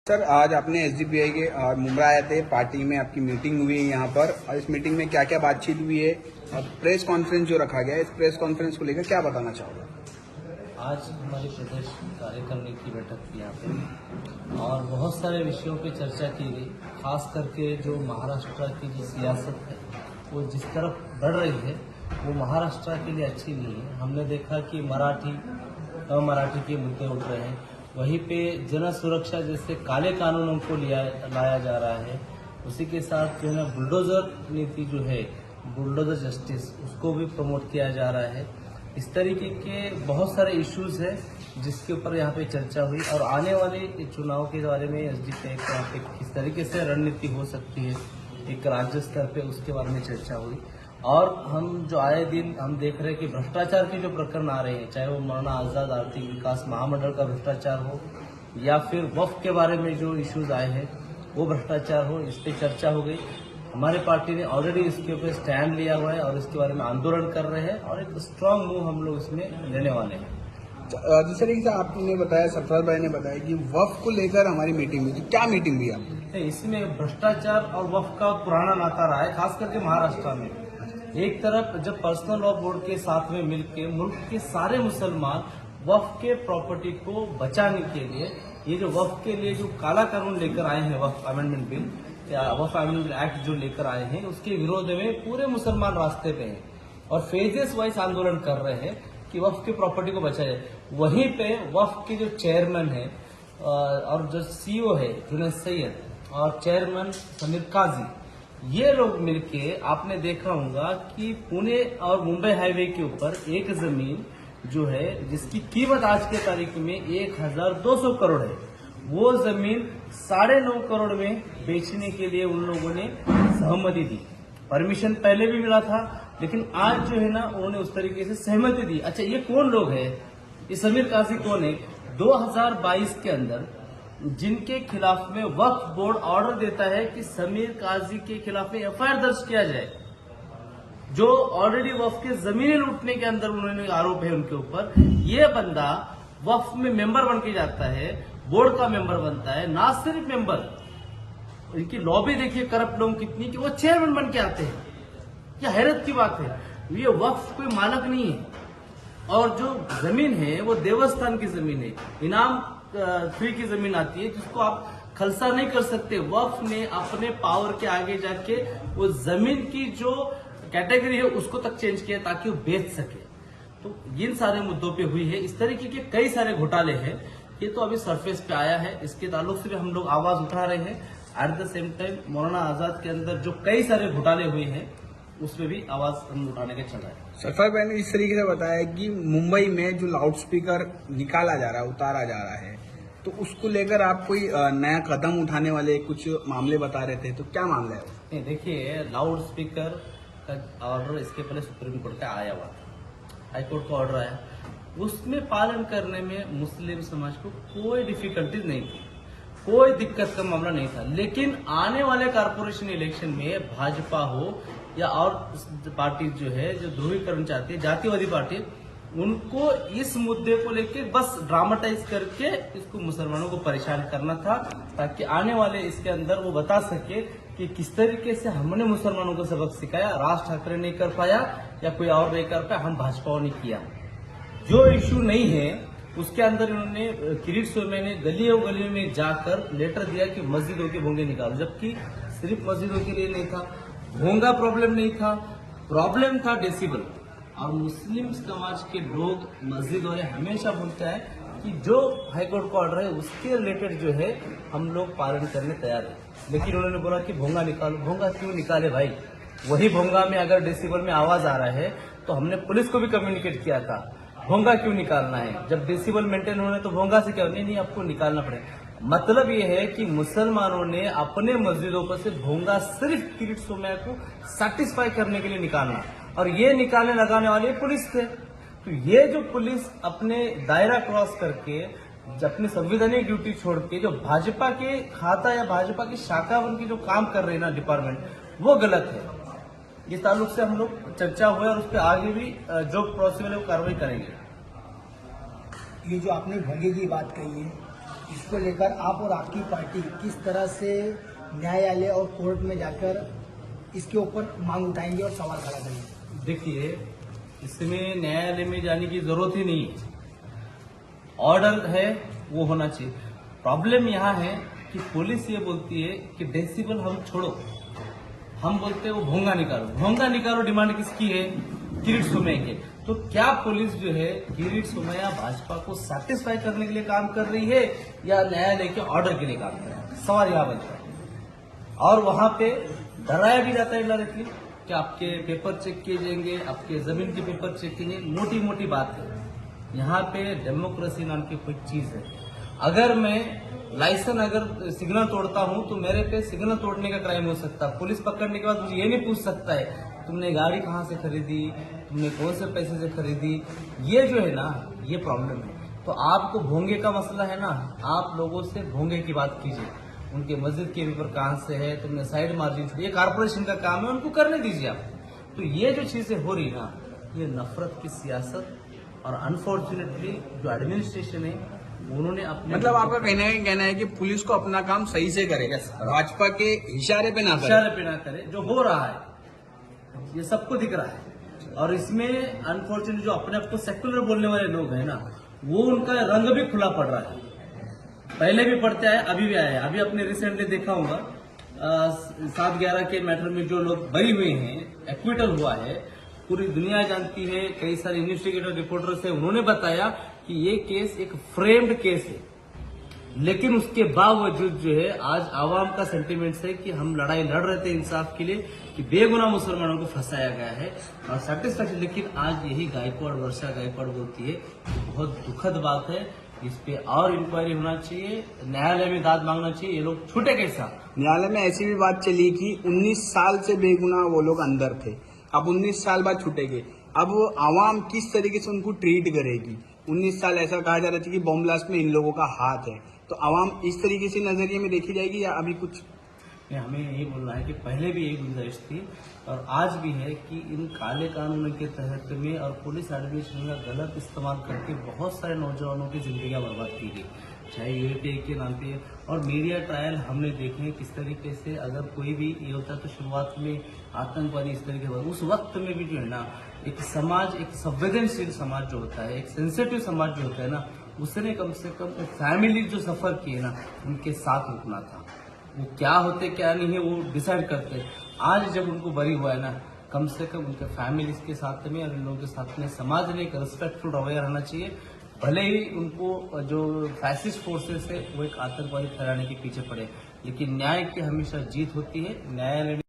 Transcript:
Sir, आज आपने SDPI के मुंबई आए थे, पार्टी में आपकी मीटिंग हुई है यहाँ पर, और इस मीटिंग में क्या क्या बातचीत हुई है और प्रेस कॉन्फ्रेंस जो रखा गया है, इस प्रेस कॉन्फ्रेंस को लेकर क्या बताना चाहोगे? आज हमारी प्रदेश कार्यकारिणी की बैठक थी यहाँ पे और बहुत सारे विषयों पे चर्चा की गई। खास करके जो महाराष्ट्र की जो सियासत है वो जिस तरफ बढ़ रही है वो महाराष्ट्र के लिए अच्छी नहीं है। हमने देखा कि मराठी अमराठी के मुद्दे उठ रहे हैं, वहीं पे जन सुरक्षा जैसे काले कानूनों को लाया जा रहा है। उसी के साथ जो है बुलडोजर नीति जो है, बुलडोजर जस्टिस, उसको भी प्रमोट किया जा रहा है। इस तरीके के बहुत सारे इश्यूज हैं जिसके ऊपर यहाँ पे चर्चा हुई और आने वाले चुनाव के बारे में एसडीपीआई के यहाँ पे किस तरीके से रणनीति हो सकती है एक राज्य स्तर पे, उसके बारे में चर्चा हुई। और हम जो आए दिन हम देख रहे हैं कि भ्रष्टाचार के जो प्रकरण आ रहे हैं, चाहे वो मौलाना आजाद आर्थिक विकास महामंडल का भ्रष्टाचार हो या फिर वक्फ के बारे में जो इश्यूज आए हैं वो भ्रष्टाचार हो, इस पर चर्चा हो गई। हमारी पार्टी ने ऑलरेडी इसके ऊपर स्टैंड लिया हुआ है और इसके बारे में आंदोलन कर रहे हैं और एक स्ट्रांग मूव हम लोग इसमें लेने वाले हैं। जिस तरीके से आपने बताया, सरफराज भाई ने बताया कि वक्फ को लेकर हमारी मीटिंग हुई थी, क्या मीटिंग हुई आपकी? इसमें भ्रष्टाचार और वक्फ का पुराना नाता रहा है, खास करके महाराष्ट्र में। एक तरफ जब पर्सनल लॉ बोर्ड के साथ में मिलकर मुल्क के सारे मुसलमान वक्फ के प्रॉपर्टी को बचाने के लिए ये जो वक्फ के लिए जो काला कानून लेकर आए हैं, वक्फ अमेंडमेंट बिल या वक्फ अमेंडमेंट एक्ट जो लेकर आए हैं, उसके विरोध में पूरे मुसलमान रास्ते पे हैं और फेजेस वाइज आंदोलन कर रहे हैं कि वक्फ की प्रॉपर्टी को बचाया जाए। वहीं पे वक्फ के जो चेयरमैन है और जो सीईओ है जुनैद सैयद और चेयरमैन समीर काजी, ये लोग मिलके आपने देखा होगा कि पुणे और मुंबई हाईवे के ऊपर एक जमीन जो है जिसकी कीमत आज के तारीख में 1200 करोड़ है, वो जमीन 9.5 करोड़ में बेचने के लिए उन लोगों ने सहमति दी। परमिशन पहले भी मिला था, लेकिन आज जो है ना उन्होंने उस तरीके से सहमति दी। अच्छा, ये कौन लोग है? ये समीर काजी कौन है? 2022 के अंदर जिनके खिलाफ में वक्फ बोर्ड ऑर्डर देता है कि समीर काजी के खिलाफ में एफआईआर दर्ज किया जाए, जो ऑलरेडी वक्फ के जमीनें लूटने के अंदर उन्होंने आरोप है उनके ऊपर। ये बंदा वक्फ में मेंबर बन के जाता है, बोर्ड का मेंबर बनता है, ना सिर्फ मेंबर, इनकी लॉबी देखिए करप्ट लोग कितनी कि वो चेयरमैन बन के आते हैं। यह हैरत की बात है। ये वक्फ कोई मालक नहीं है और जो जमीन है वो देवस्थान की जमीन है, इनाम फ्री की जमीन आती है जिसको आप खलसा नहीं कर सकते। वक्फ ने अपने पावर के आगे जाके वो जमीन की जो कैटेगरी है उसको तक चेंज किया ताकि वो बेच सके। तो इन सारे मुद्दों पे हुई है। इस तरीके के कई सारे घोटाले हैं, ये तो अभी सरफेस पे आया है, इसके ताल्लुक से भी हम लोग आवाज उठा रहे हैं। At the same time Maulana Azad के अंदर जो कई सारे घोटाले हुए हैं उसमें भी आवाज हम उठाने के चल रहा है। सरफराज भाई ने इस तरीके से बताया कि मुंबई में जो लाउडस्पीकर निकाला जा रहा है, उतारा जा रहा है, तो उसको लेकर आप कोई नया कदम उठाने वाले कुछ मामले बता रहे थे, तो क्या मामला है? नहीं, देखिए, लाउड स्पीकर का ऑर्डर इसके पहले सुप्रीम कोर्ट का आया हुआ था, हाईकोर्ट का ऑर्डर आया, उसमें पालन करने में मुस्लिम समाज को कोई डिफिकल्टीज नहीं थी, कोई दिक्कत का मामला नहीं था। लेकिन आने वाले कारपोरेशन इलेक्शन में भाजपा हो या और पार्टी जो है जो ध्रुवीकरण चाहती है, जातिवादी पार्टी, उनको इस मुद्दे को लेकर बस ड्रामेटाइज करके इसको मुसलमानों को परेशान करना था, ताकि आने वाले इसके अंदर वो बता सके कि किस तरीके से हमने मुसलमानों को सबक सिखाया, राज ठाकरे नहीं कर पाया या कोई और नहीं कर पाया, हम भाजपा ने किया। जो इश्यू नहीं है उसके अंदर इन्होंने किरीट सोमेन ने गलियों गलियों में जाकर लेटर दिया कि मस्जिदों के भोंगे निकालो, जबकि सिर्फ मस्जिदों के लिए नहीं था, भोंगा प्रॉब्लम नहीं था, प्रॉब्लम था डेसिबल। और मुस्लिम समाज के लोग मस्जिद वाले हमेशा बोलते हैं कि जो हाईकोर्ट का ऑर्डर है उसके रिलेटेड जो है हम लोग पालन करने तैयार है। लेकिन उन्होंने बोला कि भोंगा निकालो। भोंगा क्यों निकाले भाई? वही भोंगा में अगर डेसिबल में आवाज आ रहा है तो हमने पुलिस को भी कम्युनिकेट किया था, भोंगा क्यों निकालना है? जब डेसिबल मेंटेन होने तो भोंगा से क्या? नहीं, आपको निकालना पड़ेगा। मतलब ये है कि मुसलमानों ने अपने मस्जिदों पर से भोंगा सिर्फ किरीट सोमैया को सेटिस्फाई करने के लिए निकालना, और ये निकालने लगाने वाले पुलिस थे। तो ये जो पुलिस अपने दायरा क्रॉस करके अपनी संवैधानिक ड्यूटी छोड़ के जो भाजपा के खाता या भाजपा की शाखा बन के जो काम कर रहे हैं ना डिपार्टमेंट, वो गलत है। इस ताल्लुक से हम लोग चर्चा हुआ और उस पर आगे भी जो पॉसिबल है वो कार्रवाई करेंगे। ये जो आपने भोंगे की बात कही है, इसको लेकर आप और आपकी पार्टी किस तरह से न्यायालय और कोर्ट में जाकर इसके ऊपर मांग उठाएंगे और सवाल खड़ा करेंगे? देखिए, इसमें न्यायालय में जाने की जरूरत ही नहीं है। ऑर्डर है वो होना चाहिए। प्रॉब्लम यहाँ है कि पुलिस ये बोलती है कि डेसिबल हम छोड़ो, हम बोलते हैं वो भोंगा निकालो। भोंगा निकालो डिमांड किसकी है? किरीट सोमैया के। तो क्या पुलिस जो है किरीट सोमैया भाजपा को सेटिस्फाई करने के लिए काम कर रही है या न्यायालय के ऑर्डर के लिए काम कर रही है? सवाल यहाँ बनता है। और वहां पे डराया भी जाता है डायरेक्टली कि आपके पेपर चेक किए जाएंगे, आपके जमीन के पेपर चेक किए जाएंगे। मोटी मोटी बात है। यहाँ पे डेमोक्रेसी नाम की कोई चीज है। अगर मैं लाइसेंस अगर सिग्नल तोड़ता हूं तो मेरे पे सिग्नल तोड़ने का क्राइम हो सकता है। पुलिस पकड़ने के बाद मुझे ये नहीं पूछ सकता है तुमने गाड़ी कहाँ से खरीदी, तुमने कौन से पैसे से खरीदी। ये जो है ना, ये प्रॉब्लम है। तो आपको भोंगे का मसला है ना, आप लोगों से भोंगे की बात कीजिए। उनके मस्जिद के ऊपर कहां से है, तुमने साइड मार्जिन छोड़ी, ये कारपोरेशन का काम है, उनको करने दीजिए आप। तो ये जो चीजें हो रही ना, ये नफरत की सियासत और अनफॉर्चुनेटली जो एडमिनिस्ट्रेशन है उन्होंने अपने मतलब आपका कहना है कि पुलिस को अपना काम सही से करे, Yes. भाजपा के इशारे पे ना करे। इशारे पे ना करे। जो हो रहा है ये सबको दिख रहा है। और इसमें अनफॉर्चुनेटली जो अपने आप को सेक्युलर बोलने वाले लोग हैं ना, वो उनका रंग भी खुला पड़ रहा है। पहले भी पढ़ते आए, अभी भी आए। अभी अपने रिसेंटली देखा होगा 7/11 के मैटर में जो लोग बरी हुए हैं, एक्विटल हुआ है, पूरी दुनिया जानती है। कई सारे इन्वेस्टिगेटर रिपोर्टर्स है, उन्होंने बताया कि ये केस एक फ्रेम्ड केस है। लेकिन उसके बावजूद जो है आज आवाम का सेंटिमेंट्स है कि हम लड़ाई लड़ रहे थे इंसाफ के लिए कि बेगुनाह मुसलमानों को फंसाया गया है और सेटिस्फैक्शन। लेकिन आज यही गायकवाड़, वर्षा गायकवाड़ बोलती है कि बहुत दुखद बात है, इस पे और इंक्वायरी होना चाहिए, न्यायालय में दाद मांगना चाहिए। ये लोग छूटे कैसा? न्यायालय में ऐसी भी बात चली कि 19 साल से बेगुनाह वो लोग अंदर थे, अब 19 साल बाद छूटेंगे। अब आवाम किस तरीके से उनको ट्रीट करेगी? 19 साल ऐसा कहा जा रहा था कि बॉम्ब ब्लास्ट में इन लोगों का हाथ है, तो आवाम इस तरीके से नजरिए में देखी जाएगी या अभी कुछ? हमें यही बोलना है कि पहले भी यही गुंजाइश थी और आज भी है कि इन काले कानूनों के तहत में और पुलिस एडमिनिस्ट्रेशन का गलत इस्तेमाल करके बहुत सारे नौजवानों की जिंदगियां बर्बाद की गई, चाहे यूएपीए के नाम पे। और मीडिया ट्रायल हमने देखे हैं किस तरीके से अगर कोई भी ये होता है तो शुरुआत में आतंकवादी इस तरीके से, उस वक्त में भी जो है ना, एक समाज, एक संवेदनशील समाज जो होता है, एक सेंसिटिव समाज जो होता है ना, उसने कम से कम फैमिली जो सफर की है ना, उनके साथ रुकना था। वो क्या होते क्या नहीं है वो डिसाइड करते। आज जब उनको बरी हुआ है ना, कम से कम उनके फैमिली के साथ में और इन लोगों के साथ में समाज ने एक रिस्पेक्टफुल रवैया रहना चाहिए। भले ही उनको जो फैसिस्ट फोर्सेस है वो एक आतंकवादी फैलाने के पीछे पड़े, लेकिन न्याय की हमेशा जीत होती है। न्यायालय